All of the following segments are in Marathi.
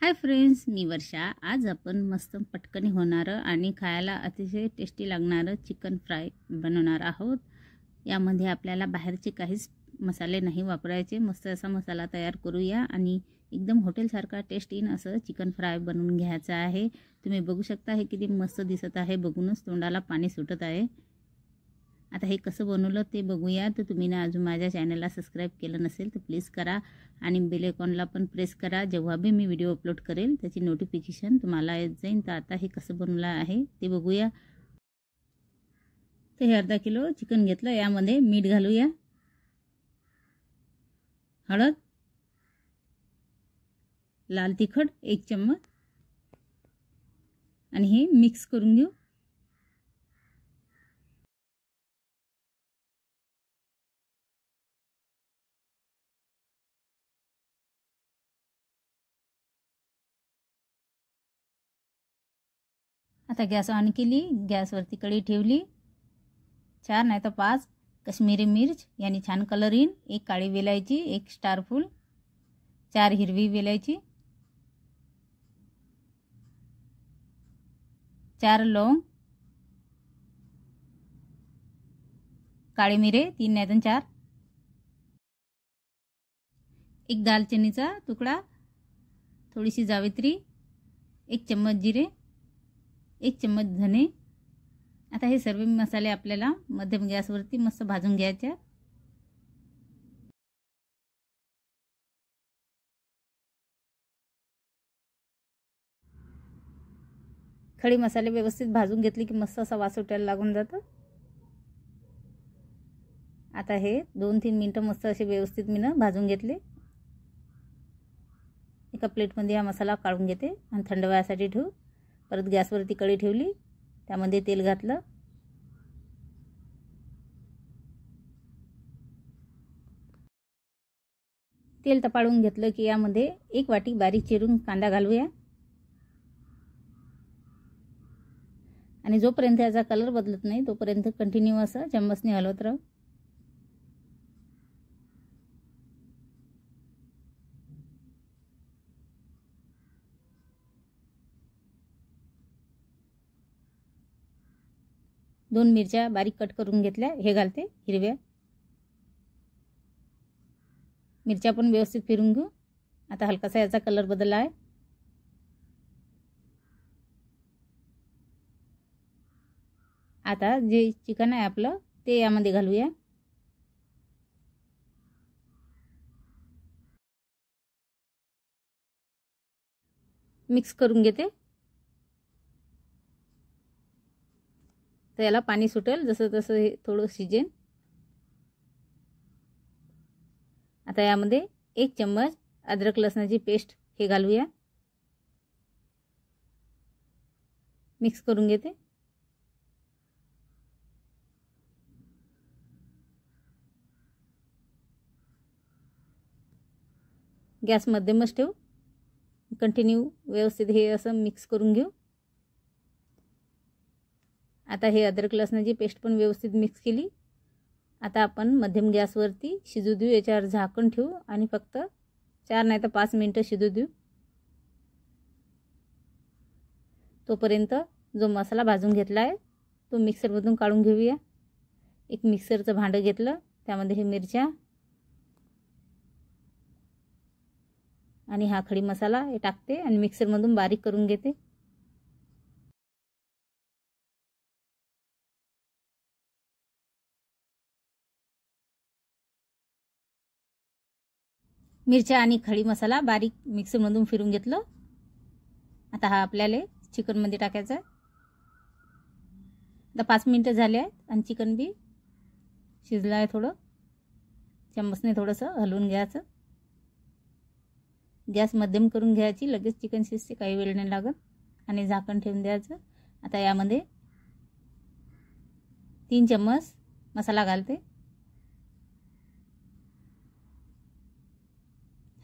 हाय फ्रेंड्स, मी वर्षा। आज आपण मस्त पटकन होणारं आणि खायला अतिशय टेस्टी लागणारं चिकन फ्राय बनवणार आहोत। यामध्ये आपल्याला बाहेरचे काहीच मसाले नाही वापरायचे। मस्त असा मसाला तयार करूया आणि एकदम हॉटेलसारखा टेस्ट येईन असं चिकन फ्राय बनवून घ्यायचं आहे। तुम्ही बघू शकता हे किती मस्त दिसत आहे, बघूनच तोंडाला पाणी सुटत आहे। आता हे कसं बनवलं ते बघूया। तर तुम्ही ना अजून माझ्या चॅनलला सबस्क्राइब केलं नसेल तर प्लीज करा आणि बेल आयकॉनला पण प्रेस करा। जेव्हा भी मी व्हिडिओ अपलोड करेल त्याची नोटिफिकेशन तुम्हाला येत जाईल। तर आता हे कसं बनवलं आहे ते बघूया। तर हे अर्धा किलो चिकन घेतलं, यामध्ये मीठ घालूया, हळद, लाल तिखट 1 चम्मच आणि हे मिक्स करून घेऊ। आता गॅस ऑन केली, गॅसवरती कढई ठेवली। 4 नाही तर 5 कश्मीरी मिर्च यानी छान कलर येईल, 1 काळी वेलायची, 1 स्टार फूल, 4 हिरवी वेलायची, 4 लवंग, काळे मिरे 3 नाही तर 4, 1 दालचिनीचा तुकडा, थोडीशी जावित्री, 1 चम्मच जिरे, 1 चम्मच धने। आता हे सर्व मसाले आपल्याला मध्यम गॅसवरती मस्त भाजून घ्यायचे। खडे मसाले व्यवस्थित भाजून घेतले की मस्त असा वास सुटायला लागून जातो। आता हे 2-3 मिनिटं मस्त असे व्यवस्थित मी भाजून घेतले। एका प्लेटमध्ये हा मसाला काढून घेते आणि थंड व्हायसाठी ठेवू। परत गॅसवरती कढई ठेवली, त्यामध्ये तेल घातलं, तेल तपाळून घेतलं की यामध्ये 1 वाटी बारीक चिरून कांदा घालूया आणि जोपर्यंत याचा कलर बदलत नाही तोपर्यंत कंटिन्यू असं चम्मचने हलवत राहू। दोन मिरच्या बारीक कट करून घेतल्या, हे घालते हिरव्या मिरच्या पण व्यवस्थित फिरून घेऊ। आता हलकासा याचा कलर बदलला आहे। आता जे चिकन आहे आपलं ते यामध्ये घालूया। मिक्स करून घेते। तर याला पाणी सुटेल जसं तसं हे थोडं शिजेल। आता यामध्ये 1 चम्मच अद्रक लसणाची पेस्ट हे घालूया, मिक्स करून घेते। गॅस मध्यमच ठेवू, कंटिन्यू व्यवस्थित हे असं मिक्स करून घेऊ। आता हे अद्रक लसणाची पेस्ट पण व्यवस्थित मिक्स केली। आता आपण मध्यम गॅसवरती शिजू देऊ, याच्यावर झाकण ठेवू आणि फक्त 4 नाही तर 5 मिनिटं शिजू देऊ। तोपर्यंत जो मसाला भाजून घेतला आहे तो मिक्सरमधून काढून घेऊया। एक मिक्सरचं भांडं घेतलं, त्यामध्ये हे मिरच्या आणि हा खडी मसाला हे टाकते आणि मिक्सरमधून बारीक करून घेते। मिरच्या आणि खडी मसाला बारीक मिक्सरमधून फिरून घेतलं। आता हा आपल्याला चिकनमध्ये टाकायचा आहे। आता 5 मिनिटं झाले आहेत आणि चिकन बी शिजलं आहे। थोडं चम्मचने थोडंसं हलवून घ्यायचं। गॅस मध्यम करून घ्यायची, लगेच चिकन शिजते, काही वेळ नाही लागत आणि झाकण ठेवून द्यायचं। आता यामध्ये 3 चम्मच मसाला घालते।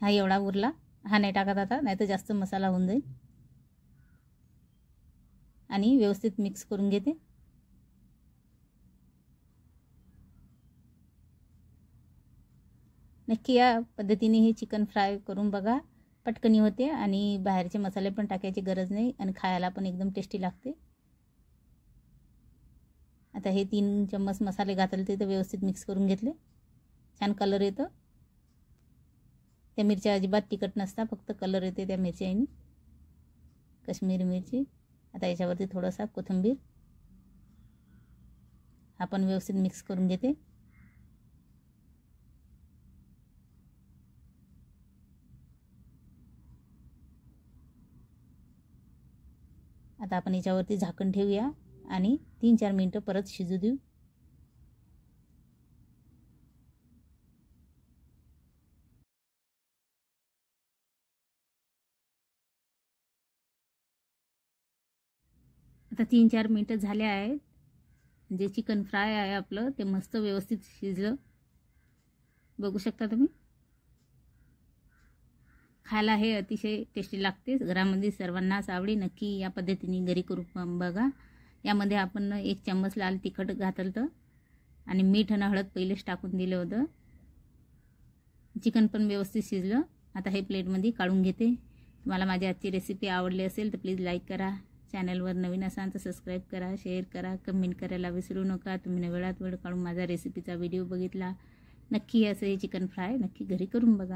हा एवढा उरला, हा नाही टाकत आता, नाही तर जास्त मसाला होऊन जाईल। आणि व्यवस्थित मिक्स करून घेते। नक्की या पद्धतीने हे चिकन फ्राय करून बघा। पटकनी होते आणि बाहेरचे मसाले पण टाकायची गरज नाही आणि खायला पण एकदम टेस्टी लागते. आता हे 3 चम्मच मसाले घातले ते व्यवस्थित मिक्स करून घेतले. छान कलर येतो. त्या मिरच्या अजिबात तिखट नसतात, फक्त कलर येते त्या मिरच्यानी, काश्मीरी मिरची. आता याच्यावरती थोडासा कोथिंबीर आपण व्यवस्थित मिक्स करून घेते. आता आपण याच्यावरती झाकण ठेवूया आणि 3-4 मिनिटं परत शिजू देऊ. आता 3-4 मिनिटं झाले आहेत. जे चिकन फ्राय आहे आपलं ते मस्त व्यवस्थित शिजलं, बघू शकता तुम्ही. खायला हे अतिशय टेस्टी लागते. घरामध्ये सर्वांनाच आवडी. नक्की या पद्धतीने घरी करून बघा. यामध्ये आपण 1 चम्मच लाल तिखट घातलं आणि मीठ आणि हळद पहिलेच टाकून दिलं होतं. चिकन पण व्यवस्थित शिजलं. आता हे प्लेटमध्ये काढून घेते. तुम्हाला माझी आजची रेसिपी आवडली असेल तर प्लीज लाईक करा. चॅनलवर नवीन असाल तर सबस्क्राईब करा, शेअर करा, कमेंट करायला विसरू नका. तुम्ही वेळात वेळ काढून माझा रेसिपीचा व्हिडिओ बघितला. नक्की असं हे चिकन फ्राय नक्की घरी करून बघा.